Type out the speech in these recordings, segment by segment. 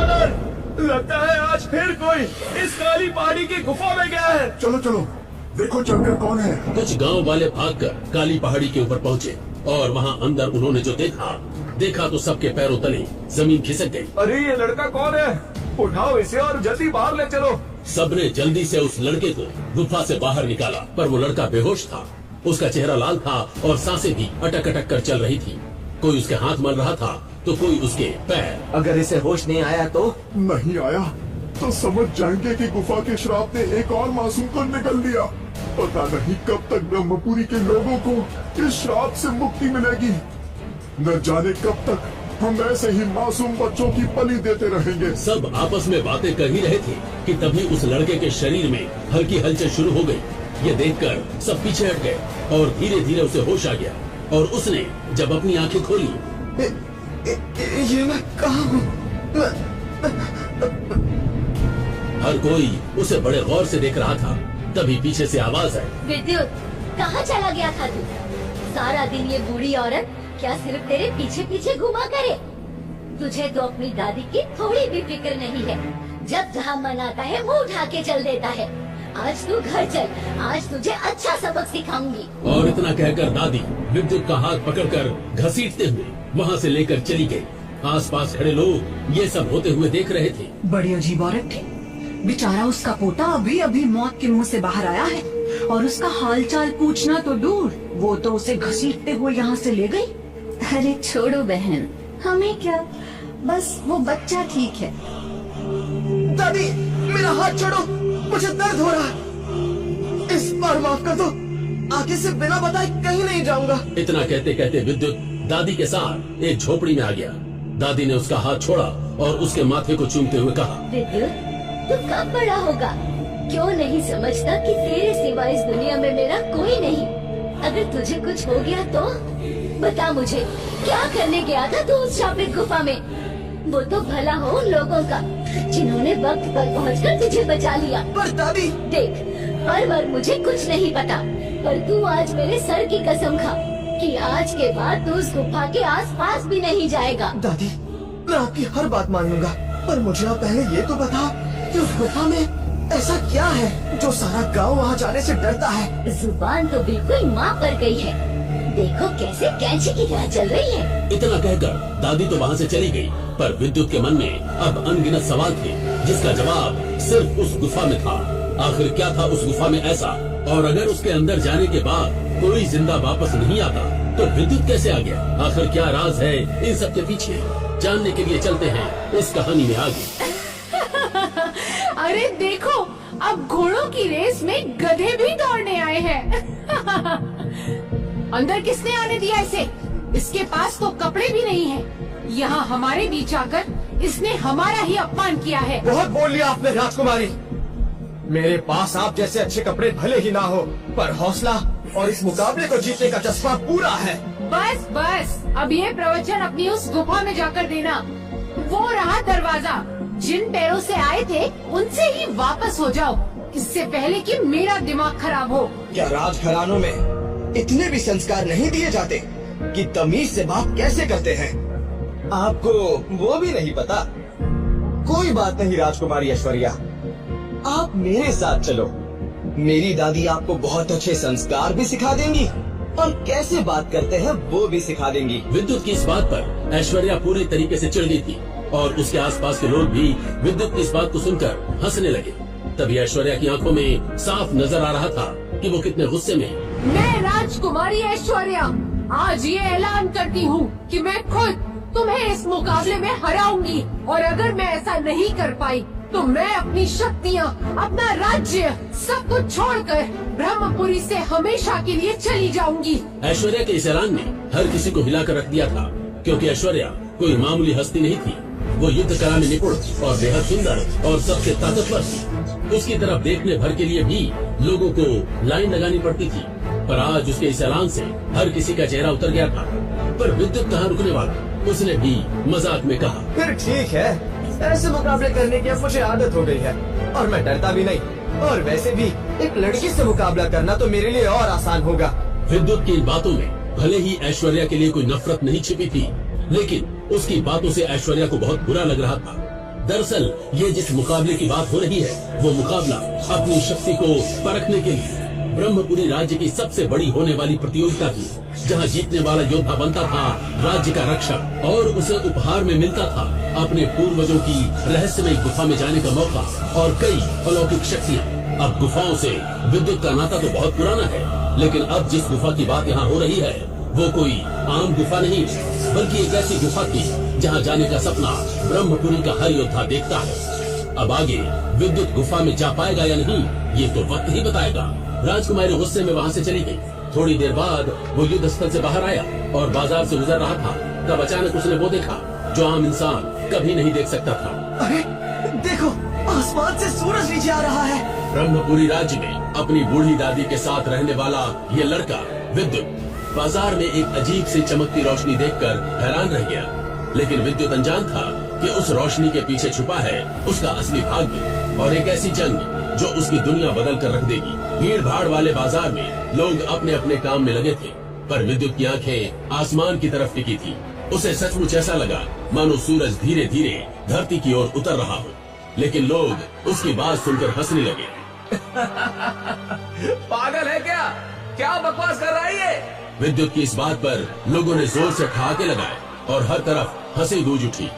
लगता है आज फिर कोई इस काली पहाड़ी की गुफा में गया है। चलो चलो देखो चलकर कौन है। कुछ गांव वाले भागकर काली पहाड़ी के ऊपर पहुंचे और वहां अंदर उन्होंने जो देखा तो सबके पैरों तले जमीन खिसक गई। अरे ये लड़का कौन है? उठाओ इसे और जल्दी बाहर ले चलो। सबने जल्दी से उस लड़के को गुफा से बाहर निकाला, पर वो लड़का बेहोश था। उसका चेहरा लाल था और सांसें भी अटक अटक कर चल रही थी। कोई उसके हाथ मल रहा था तो कोई उसके पैर। अगर इसे होश नहीं आया तो? नहीं आया तो समझ जाएंगे कि गुफा के श्राप ने एक और मासूम को निकल लिया। पता नहीं कब तक ब्रह्मपुरी के लोगों को इस श्राप से मुक्ति मिलेगी। न जाने कब तक हम ऐसे ही मासूम बच्चों की बलि देते रहेंगे। सब आपस में बातें कर ही रहे थे कि तभी उस लड़के के शरीर में हल्की हलचल शुरू हो गई। ये देखकर सब पीछे हट गए और धीरे धीरे उसे होश आ गया और उसने जब अपनी आंखें खोली, ये मैं कहाँ हूँ? हर कोई उसे बड़े गौर से देख रहा था। तभी पीछे से आवाज आई, विद्युत, कहाँ चला गया था तू? सारा दिन ये बूढ़ी औरत क्या सिर्फ तेरे पीछे पीछे घुमा करे? तुझे तो अपनी दादी की थोड़ी भी फिक्र नहीं है। जब जहाँ मन आता है मुंह उठा के चल देता है। आज तू घर चल, आज तुझे अच्छा सबक सिखाऊंगी। और इतना कहकर दादी विद्युत का हाथ पकड़कर घसीटते हुए वहाँ से लेकर चली गई। आसपास खड़े लोग ये सब होते हुए देख रहे थे। बड़ी अजीब औरत थी। बेचारा उसका पोता अभी अभी मौत के मुंह से बाहर आया है और उसका हालचाल पूछना तो दूर, वो तो उसे घसीटते हुए यहाँ से ले गई। अरे छोड़ो बहन, हमें क्या, बस वो बच्चा ठीक है। दादी मेरा हाथ छोड़ो, मुझे दर्द हो रहा है। इस बार माफ कर दो, आगे से बिना बताए कहीं नहीं जाऊंगा। इतना कहते कहते विद्युत दादी के साथ एक झोपड़ी में आ गया। दादी ने उसका हाथ छोड़ा और उसके माथे को चूमते हुए कहा, विद्युत, तू कब बड़ा होगा? क्यों नहीं समझता कि तेरे सिवा इस दुनिया में मेरा कोई नहीं? अगर तुझे कुछ हो गया तो बता मुझे, क्या करने गया था तू उस शापित गुफा में? वो तो भला हो उन लोगों का जिन्होंने वक्त पर पहुंचकर तुझे बचा लिया। पर दादी देख, पर मुझे कुछ नहीं पता, पर तू आज मेरे सर की कसम खा कि आज के बाद तू उस गुफा के आसपास भी नहीं जाएगा। दादी मैं आपकी हर बात मान लूंगा, पर मुझे आप पहले ये तो बता कि उस गुफा में ऐसा क्या है जो सारा गांव वहाँ जाने से डरता है? जुबान तो बिल्कुल माँ पर गई है। देखो कैसे कैंची की तरह चल रही है। इतना कहकर दादी तो वहाँ से चली गई, पर विद्युत के मन में अब अनगिनत सवाल थे जिसका जवाब सिर्फ उस गुफा में था। आखिर क्या था उस गुफा में ऐसा, और अगर उसके अंदर जाने के बाद कोई जिंदा वापस नहीं आता तो विद्युत कैसे आ गया? आखिर क्या राज है इन सब के पीछे? जानने के लिए चलते हैं इस कहानी में आगे। अरे देखो, अब घोड़ों की रेस में गधे भी दौड़ने आए हैं। अंदर किसने आने दिया इसे? इसके पास तो कपड़े भी नहीं हैं। यहाँ हमारे बीच आकर इसने हमारा ही अपमान किया है। बहुत बोल लिया आपने राजकुमारी। मेरे पास आप जैसे अच्छे कपड़े भले ही ना हो, पर हौसला और इस मुकाबले को जीतने का जज्बा पूरा है। बस बस, अब ये प्रवचन अपनी उस गुफा में जाकर देना। वो रहा दरवाजा, जिन पैरों से आए थे उनसे ही वापस हो जाओ, इससे पहले कि मेरा दिमाग खराब हो। क्या राजघरानों में इतने भी संस्कार नहीं दिए जाते कि तमीज से बात कैसे करते हैं? आपको वो भी नहीं पता? कोई बात नहीं राजकुमारी ऐश्वर्या, आप मेरे साथ चलो। मेरी दादी आपको बहुत अच्छे संस्कार भी सिखा देंगी और कैसे बात करते हैं वो भी सिखा देंगी। विद्युत की इस बात पर ऐश्वर्या पूरी तरीके से चिढ़ गई थी और उसके आसपास के लोग भी विद्युत की इस बात को सुनकर हंसने लगे। तभी ऐश्वर्या की आंखों में साफ नजर आ रहा था कि वो कितने गुस्से में है। मैं राजकुमारी ऐश्वर्या आज ये ऐलान करती हूँ कि मैं खुद तुम्हें इस मुकाबले में हराऊंगी, और अगर मैं ऐसा नहीं कर पाई तो मैं अपनी शक्तियाँ, अपना राज्य सब कुछ छोड़कर ब्रह्मपुरी से हमेशा के लिए चली जाऊंगी। ऐश्वर्या के इस ऐलान ने हर किसी को हिलाकर रख दिया था, क्योंकि ऐश्वर्या कोई मामूली हस्ती नहीं थी। वो युद्ध कला में निपुण और बेहद सुंदर और सबसे ताकतवर थी। उसकी तरफ देखने भर के लिए भी लोगों को लाइन लगानी पड़ती थी, पर आज उसके इस ऐलान से हर किसी का चेहरा उतर गया था। पर विद्युत कहाँ रुकने वाला? उसने भी मजाक में कहा, फिर ठीक है, ऐसे मुकाबले करने की अब मुझे आदत हो गई है और मैं डरता भी नहीं। और वैसे भी एक लड़की से मुकाबला करना तो मेरे लिए और आसान होगा। विद्युत की इन बातों में भले ही ऐश्वर्या के लिए कोई नफरत नहीं छिपी थी, लेकिन उसकी बातों से ऐश्वर्या को बहुत बुरा लग रहा था। दरअसल ये जिस मुकाबले की बात हो रही है वो मुकाबला अपनी शक्ति को परखने के लिए ब्रह्मपुरी राज्य की सबसे बड़ी होने वाली प्रतियोगिता थी, जहां जीतने वाला योद्धा बनता था राज्य का रक्षक और उसे उपहार में मिलता था अपने पूर्वजों की रहस्यमय गुफा में जाने का मौका और कई अलौकिक शक्तियाँ। अब गुफाओं से विद्युत का नाता तो बहुत पुराना है, लेकिन अब जिस गुफा की बात यहाँ हो रही है वो कोई आम गुफा नहीं, बल्कि एक ऐसी गुफा थी जहाँ जाने का सपना ब्रह्मपुरी का हर योद्धा देखता है। अब आगे विद्युत गुफा में जा पाएगा या नहीं ये तो वक्त ही बताएगा। राजकुमारी गुस्से में वहाँ से चली गई। थोड़ी देर बाद वो युद्ध स्थल से बाहर आया और बाजार से गुजर रहा था, तब अचानक उसने वो देखा जो आम इंसान कभी नहीं देख सकता था। अरे देखो, आसमान से सूरज नीचे आ रहा है। ब्रह्मपुरी राज्य में अपनी बूढ़ी दादी के साथ रहने वाला ये लड़का विद्युत बाजार में एक अजीब सी चमकती रोशनी देखकर हैरान रह गया, लेकिन विद्युत अनजान था कि उस रोशनी के पीछे छुपा है उसका असली भाग्य और एक ऐसी जंग जो उसकी दुनिया बदल कर रख देगी। भीड़ भाड़ वाले बाजार में लोग अपने अपने काम में लगे थे, पर विद्युत की आंखें आसमान की तरफ टिकी थी। उसे सचमुच ऐसा लगा मानो सूरज धीरे धीरे धरती की ओर उतर रहा हो, लेकिन लोग उसकी बात सुनकर हंसने लगे। पागल है क्या? क्या बकवास कर रहा है ये? विद्युत की इस बात पर लोगों ने जोर से ठहाके लगाए और हर तरफ हंसी गूंज उठी,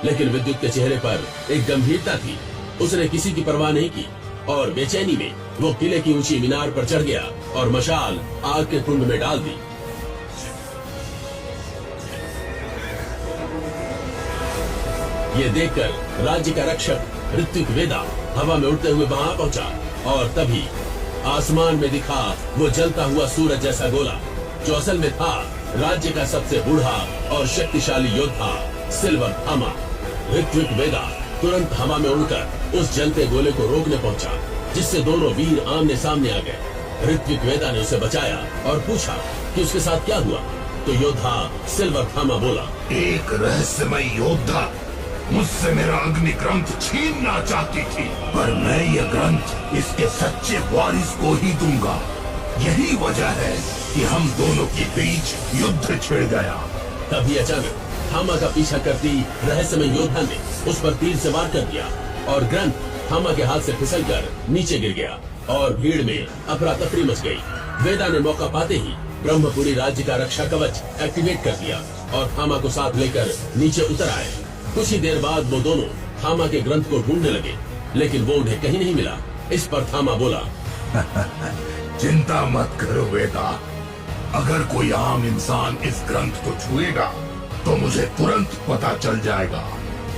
लेकिन विद्युत के चेहरे पर एक गंभीरता थी। उसने किसी की परवाह नहीं की और बेचैनी में वो किले की ऊंची मीनार पर चढ़ गया और मशाल आग के कुंड में डाल दी। ये देखकर राज्य का रक्षक ऋत्विक वेदा हवा में उड़ते हुए वहां पहुंचा और तभी आसमान में दिखा वो जलता हुआ सूरज जैसा गोला, जो असल में था राज्य का सबसे बूढ़ा और शक्तिशाली योद्धा सिल्वर थामा। ऋत्विक वेदा तुरंत हवा में उड़कर उस जलते गोले को रोकने पहुंचा, जिससे दोनों वीर आमने सामने आ गए। ऋत्विक वेदा ने उसे बचाया और पूछा कि उसके साथ क्या हुआ, तो योद्धा सिल्वर थामा बोला, एक रहस्यमय योद्धा मुझसे मेरा अग्नि ग्रंथ छीनना चाहती थी, पर मैं यह ग्रंथ इसके सच्चे वारिस को ही दूंगा। यही वजह है कि हम दोनों के बीच युद्ध छिड़ गया। तभी अचानक थामा का पीछा करती रहस्यमय योद्धा ने उस पर तीर से वार कर दिया और ग्रंथ थामा के हाथ से फिसलकर नीचे गिर गया और भीड़ में अफरा तफरी मच गई। वेदा ने मौका पाते ही ब्रह्मपुरी राज्य का रक्षा कवच एक्टिवेट कर दिया और थामा को साथ लेकर नीचे उतर आए। कुछ ही देर बाद वो दोनों थामा के ग्रंथ को ढूंढने लगे, लेकिन वो उन्हें कहीं नहीं मिला। इस पर थामा बोला, चिंता मत करो वेदा, अगर कोई आम इंसान इस ग्रंथ को छुएगा तो मुझे तुरंत पता चल जाएगा।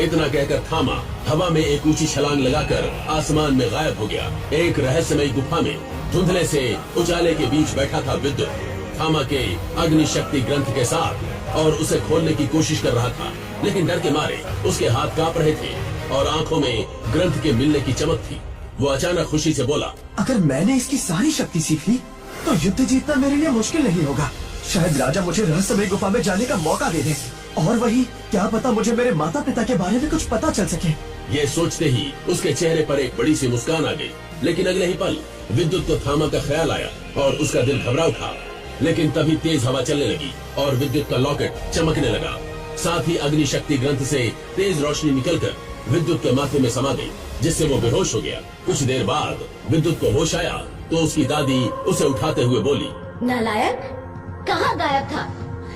इतना कहकर थामा हवा में एक ऊंची छलांग लगाकर आसमान में गायब हो गया। एक रहस्यमय गुफा में धुंधले से उजाले के बीच बैठा था विद्युत थामा के अग्नि शक्ति ग्रंथ के साथ और उसे खोलने की कोशिश कर रहा था, लेकिन डर के मारे उसके हाथ कांप रहे थे और आंखों में ग्रंथ के मिलने की चमक थी। वो अचानक खुशी से बोला, अगर मैंने इसकी सारी शक्ति सीख ली तो युद्ध जीतना मेरे लिए मुश्किल नहीं होगा। शायद राजा मुझे रहस्यमय गुफा में जाने का मौका दे दे और वही क्या पता मुझे मेरे माता पिता के बारे में कुछ पता चल सके। ये सोचते ही उसके चेहरे पर एक बड़ी सी मुस्कान आ गई, लेकिन अगले ही पल विद्युत को थामा का ख्याल आया और उसका दिल घबरा उठा। लेकिन तभी तेज हवा चलने लगी और विद्युत का लॉकेट चमकने लगा। साथ ही अग्नि शक्ति ग्रंथ से तेज रोशनी निकलकर विद्युत के माथे में समा गई, जिससे वो बेहोश हो गया। कुछ देर बाद विद्युत को होश आया तो उसकी दादी उसे उठाते हुए बोली, नालायक, कहाँ गायब था?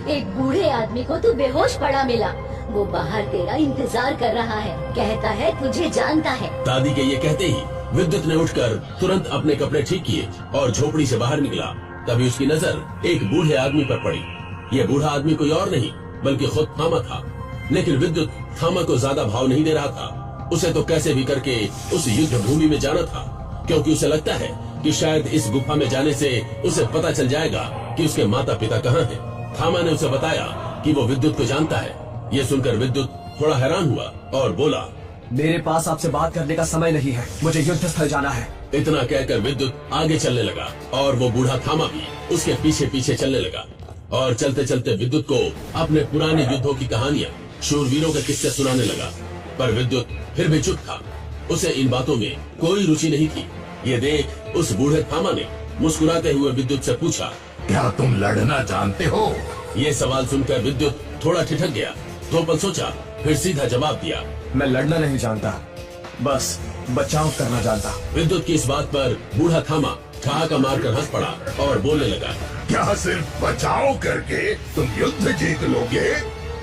एक बूढ़े आदमी को तू बेहोश पड़ा मिला। वो बाहर तेरा इंतजार कर रहा है, कहता है तुझे जानता है। दादी के ये कहते ही विद्युत ने उठकर तुरंत अपने कपड़े ठीक किए और झोपड़ी से बाहर निकला। तभी उसकी नजर एक बूढ़े आदमी पर पड़ी। ये बूढ़ा आदमी कोई और नहीं बल्कि खुद थामा था, लेकिन विद्युत थामा को ज्यादा भाव नहीं दे रहा था। उसे तो कैसे भी करके उस युद्ध भूमि में जाना था, क्योंकि उसे लगता है कि शायद इस गुफा में जाने से उसे पता चल जाएगा कि उसके माता पिता कहाँ हैं। थामा ने उसे बताया कि वो विद्युत को जानता है। ये सुनकर विद्युत थोड़ा हैरान हुआ और बोला, मेरे पास आपसे बात करने का समय नहीं है, मुझे युद्ध स्थल जाना है। इतना कहकर विद्युत आगे चलने लगा और वो बूढ़ा थामा भी उसके पीछे पीछे चलने लगा और चलते चलते विद्युत को अपने पुराने युद्धों की कहानियां, शूरवीरों के किस्से सुनाने लगा। पर विद्युत फिर भी चुप था, उसे इन बातों में कोई रुचि नहीं थी। ये देख उस बूढ़े थामा ने मुस्कुराते हुए विद्युत से पूछा, क्या तुम लड़ना जानते हो? ये सवाल सुनकर विद्युत थोड़ा ठिठक गया। दो पल सोचा फिर सीधा जवाब दिया। मैं लड़ना नहीं जानता, बस बचाव करना जानता। विद्युत की इस बात पर बूढ़ा थामा ठहाका मारकर हंस पड़ा और बोलने लगा। क्या सिर्फ बचाव करके तुम युद्ध जीत लोगे?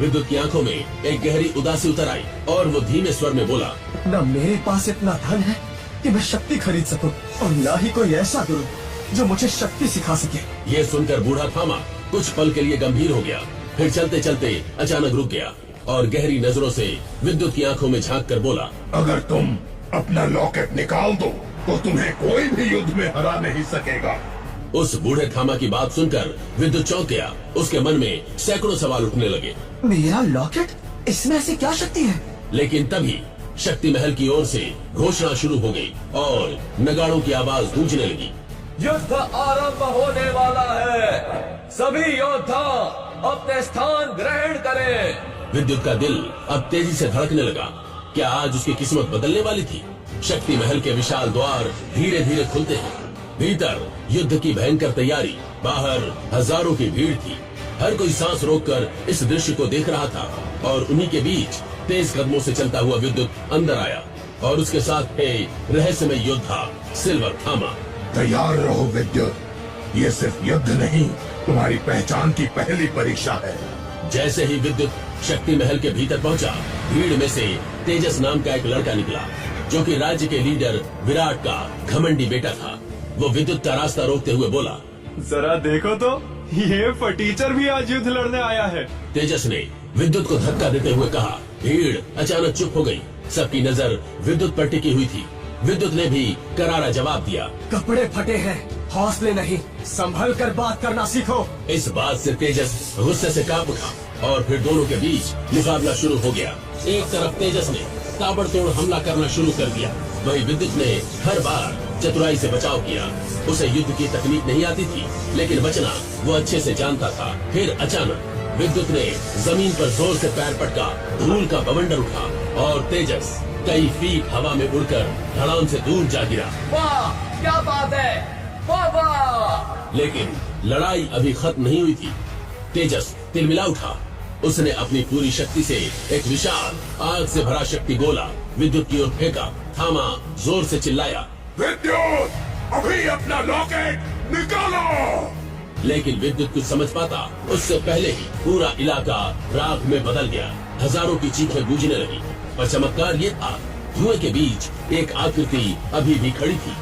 विद्युत की आंखों में एक गहरी उदासी उतर आई और वो धीमे स्वर में बोला, न मेरे पास इतना धन है कि मैं शक्ति खरीद सकूं, और न ही कोई ऐसा गुरु जो मुझे शक्ति सिखा सके। ये सुनकर बूढ़ा थामा कुछ पल के लिए गंभीर हो गया, फिर चलते चलते अचानक रुक गया और गहरी नजरों से विद्युत की आंखों में झांक कर बोला, अगर तुम अपना लॉकेट निकाल दो तो तुम्हें कोई भी युद्ध में हरा नहीं सकेगा। उस बूढ़े थामा की बात सुनकर विद्युत चौंक गया। उसके मन में सैकड़ों सवाल उठने लगे। मेरा लॉकेट, इसमें ऐसी क्या शक्ति है? लेकिन तभी शक्ति महल की ओर से घोषणा शुरू हो गई और नगाड़ों की आवाज गूंजने लगी। युद्ध आरंभ होने वाला है, सभी योद्धा अपने स्थान ग्रहण करें। विद्युत का दिल अब तेजी से धड़कने लगा। क्या आज उसकी किस्मत बदलने वाली थी? शक्ति महल के विशाल द्वार धीरे धीरे खुलते हैं। भीतर युद्ध की भयंकर तैयारी, बाहर हजारों की भीड़ थी। हर कोई सांस रोककर इस दृश्य को देख रहा था और उन्हीं के बीच तेज कदमों से चलता हुआ विद्युत अंदर आया और उसके साथ थे रहस्यमय योद्धा सिल्वर थामा। तैयार रहो विद्युत, ये सिर्फ युद्ध नहीं, तुम्हारी पहचान की पहली परीक्षा है। जैसे ही विद्युत शक्ति महल के भीतर पहुंचा, भीड़ में से तेजस नाम का एक लड़का निकला जो कि राज्य के लीडर विराट का घमंडी बेटा था। वो विद्युत का रास्ता रोकते हुए बोला, जरा देखो तो, ये फटीचर भी आज युद्ध लड़ने आया है। तेजस ने विद्युत को धक्का देते हुए कहा। भीड़ अचानक चुप हो गई। सबकी नजर विद्युत पर टिकी हुई थी। विद्युत ने भी करारा जवाब दिया, कपड़े फटे हैं, हौसले नहीं, संभल कर बात करना सीखो। इस बात से तेजस गुस्से से कांप उठा और फिर दोनों के बीच मुकाबला शुरू हो गया। एक तरफ तेजस ने ताबड़तोड़ हमला करना शुरू कर दिया, वहीं विद्युत ने हर बार चतुराई से बचाव किया। उसे युद्ध की तकनीक नहीं आती थी, लेकिन बचना वो अच्छे से जानता था। फिर अचानक विद्युत ने जमीन पर जोर से पैर पटका, धूल का बवंडर उठा और तेजस कई फीट हवा में उड़कर ढलान से दूर जा गिरा। वाह, क्या बात है, वाह वाह। लेकिन लड़ाई अभी खत्म नहीं हुई थी। तेजस तिलमिला उठा। उसने अपनी पूरी शक्ति से एक विशाल आग से भरा शक्ति गोला विद्युत की ओर फेंका। थामा जोर से चिल्लाया, विद्युत, अभी अपना लॉकेट निकालो। लेकिन विद्युत कुछ समझ पाता उससे पहले ही पूरा इलाका राख में बदल गया। हजारों की चीखें गूंजने लगी, पर चमत्कार ये था, धुएं के बीच एक आकृति अभी भी खड़ी थी।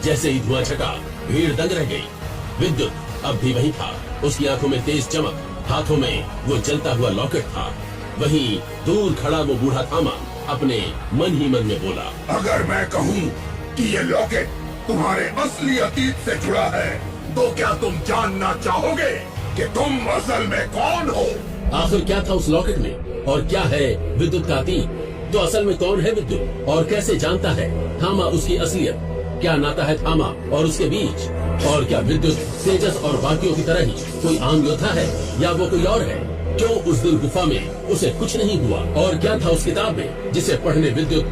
जैसे ही धुआं छटा, भीड़ दंग रह गई। विद्युत अब भी वहीं था, उसकी आंखों में तेज चमक, हाथों में वो जलता हुआ लॉकेट था। वहीं दूर खड़ा वो बूढ़ा थामा अपने मन ही मन में बोला, अगर मैं कहूँ कि ये लॉकेट तुम्हारे असली अतीत से जुड़ा है, तो क्या तुम जानना चाहोगे कि तुम असल में कौन हो? आखिर क्या था उस लॉकेट में और क्या है विद्युत का अतीत? तो असल में कौन है विद्युत और कैसे जानता है थामा उसकी असलियत? क्या नाता है थामा और उसके बीच? और क्या विद्युत तेजस और बाकियों की तरह ही कोई आम योद्धा है या वो कोई और है? क्यों उस दिन गुफा में उसे कुछ नहीं हुआ? और क्या था उस किताब में जिसे पढ़ने विद्युत